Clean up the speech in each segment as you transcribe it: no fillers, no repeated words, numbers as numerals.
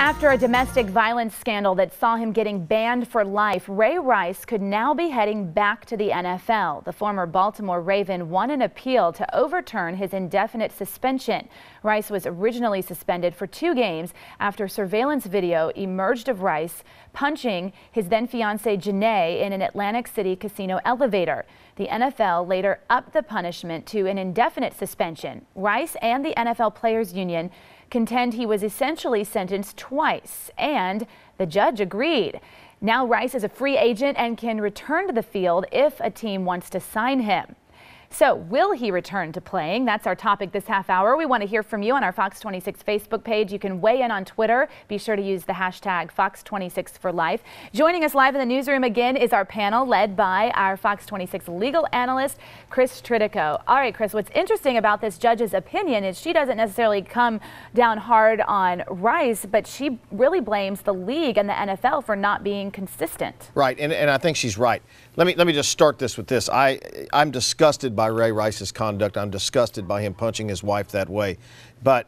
After a domestic violence scandal that saw him getting banned for life, Ray Rice could now be heading back to the NFL. The former Baltimore Raven won an appeal to overturn his indefinite suspension. Rice was originally suspended for 2 games after surveillance video emerged of Rice punching his then-fiancée Janae in an Atlantic City casino elevator. The NFL later upped the punishment to an indefinite suspension. Rice and the NFL Players Union contend he was essentially sentenced twice, and the judge agreed. Now Rice is a free agent and can return to the field if a team wants to sign him. So will he return to playing? That's our topic this half hour. We want to hear from you on our Fox 26 Facebook page. You can weigh in on Twitter. Be sure to use the hashtag Fox26for Life. Joining us live in the newsroom again is our panel led by our Fox 26 legal analyst, Chris Tridico. All right, Chris, what's interesting about this judge's opinion is she doesn't necessarily come down hard on Rice, but she really blames the league and the NFL for not being consistent. Right, and I think she's right. Let me just start this with this. I'm disgusted by Ray Rice's conduct. I'm disgusted by him punching his wife that way. But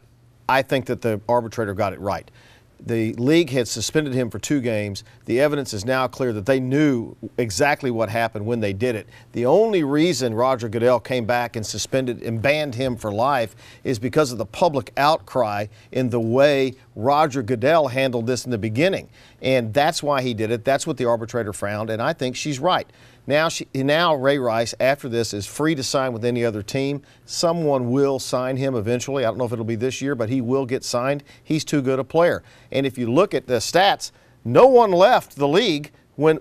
I think that the arbitrator got it right. The league had suspended him for 2 games. The evidence is now clear that they knew exactly what happened when they did it. The only reason Roger Godell came back and suspended and banned him for life is because of the public outcry in the way Roger Godell handled this in the beginning. And that's why he did it. That's what the arbitrator found, and I think she's right. Now Ray Rice, after this, is free to sign with any other team. Someone will sign him eventually. I don't know if it'll be this year, but he will get signed. He's too good a player. And if you look at the stats, no one left the league when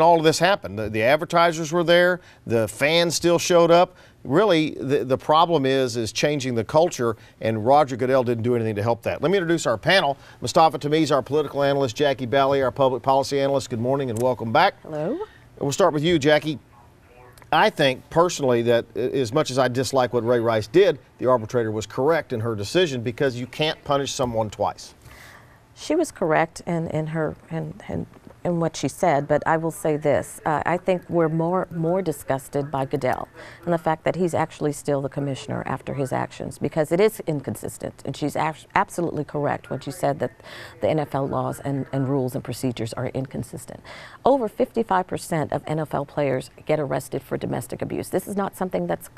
all of this happened. The advertisers were there. The fans still showed up. Really, the problem is changing the culture, and Roger Godell didn't do anything to help that. Let me introduce our panel. Mustafa Tamiz, our political analyst, Jackie Bally, our public policy analyst. Good morning and welcome back. Hello. We'll start with you, Jackie. I think personally that as much as I dislike what Ray Rice did, the arbitrator was correct in her decision because you can't punish someone twice. She was correct in what she said, but I will say this. I think we're more disgusted by Godell and the fact that he's actually still the commissioner after his actions, because it is inconsistent, and she's absolutely correct when she said that the NFL laws and rules and procedures are inconsistent. Over 55% of NFL players get arrested for domestic abuse. This is not something that's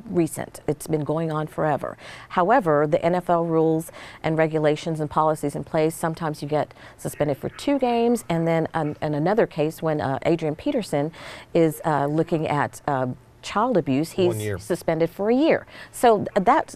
recent. It's been going on forever. However, the NFL rules and regulations and policies in place, sometimes you get suspended for 2 games, and then in another case, when Adrian Peterson is looking at child abuse, he's suspended for a year. So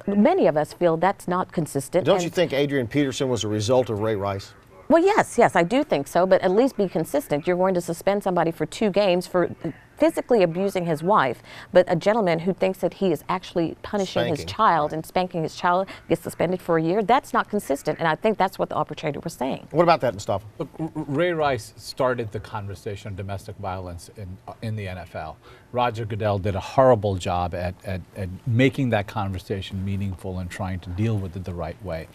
many of us feel that's not consistent. Don't you think Adrian Peterson was a result of Ray Rice? Well, yes, I do think so, but at least be consistent. You're going to suspend somebody for 2 games for physically abusing his wife, but a gentleman who thinks that he is actually punishing his child and spanking his child gets suspended for a year. That's not consistent, and I think that's what the arbitrator was saying. What about that, Mustafa? Look, Ray Rice started the conversation on domestic violence in the NFL. Roger Godell did a horrible job at making that conversation meaningful and trying to deal with it the right way.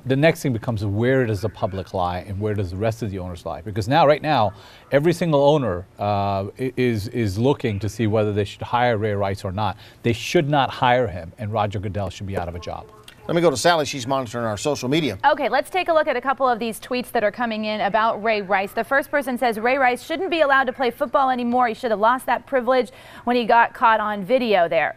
The next thing becomes, where does the public lie and where does the rest of the owners lie? Because right now, every single owner is looking to see whether they should hire Ray Rice or not. They should not hire him, and Roger Godell should be out of a job. Let me go to Sally. She's monitoring our social media. Okay, let's take a look at a couple of these tweets that are coming in about Ray Rice. The first person says Ray Rice shouldn't be allowed to play football anymore. He should have lost that privilege when he got caught on video there.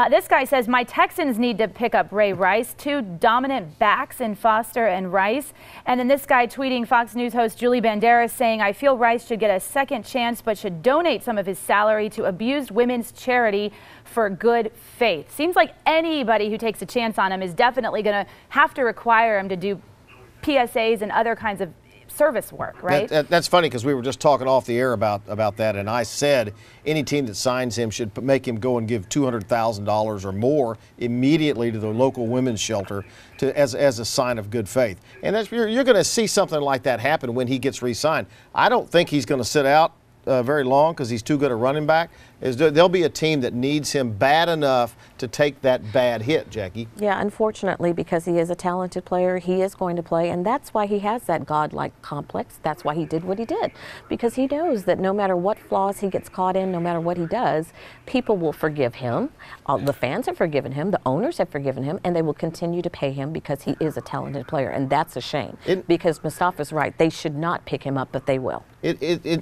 This guy says, my Texans need to pick up Ray Rice. 2 dominant backs in Foster and Rice. And then this guy tweeting Fox News host Julie Banderas saying, I feel Rice should get a second chance but should donate some of his salary to abused women's charity for good faith. Seems like anybody who takes a chance on him is definitely going to have to require him to do PSAs and other kinds of service work, right? That's funny, because we were just talking off the air about that, and I said any team that signs him should make him go and give $200,000 or more immediately to the local women's shelter as a sign of good faith. And you're going to see something like that happen when he gets re-signed. I don't think he's going to sit out very long because he's too good a running back. is there'll be a team that needs him bad enough to take that bad hit, Jackie. Yeah, unfortunately, because he is a talented player, he is going to play, and that's why he has that godlike complex. That's why he did what he did, because he knows that no matter what flaws he gets caught in, no matter what he does, people will forgive him. The fans have forgiven him, the owners have forgiven him, and they will continue to pay him because he is a talented player, and that's a shame. Because Mustafa's right, they should not pick him up, but they will.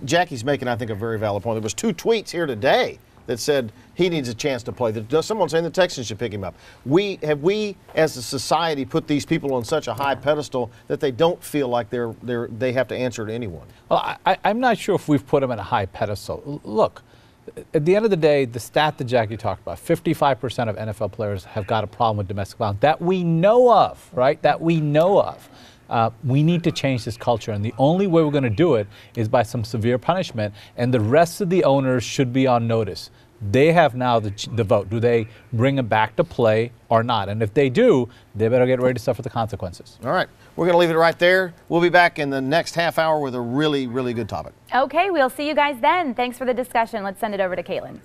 Jackie's making, I think, a very valid point. There was 2 tweets here today that said he needs a chance to play. Someone saying the Texans should pick him up. Have we, as a society, put these people on such a high pedestal that they don't feel like they have to answer to anyone? Well, I'm not sure if we've put them in a high pedestal. Look, at the end of the day, the stat that Jackie talked about, 55% of NFL players have got a problem with domestic violence that we know of, right? That we know of. We need to change this culture, and the only way we're going to do it is by some severe punishment, and the rest of the owners should be on notice. They have now the vote. Do they bring him back to play or not? And if they do, they better get ready to suffer the consequences. All right. We're going to leave it right there. We'll be back in the next half hour with a really, really good topic. Okay, we'll see you guys then. Thanks for the discussion. Let's send it over to Caitlin.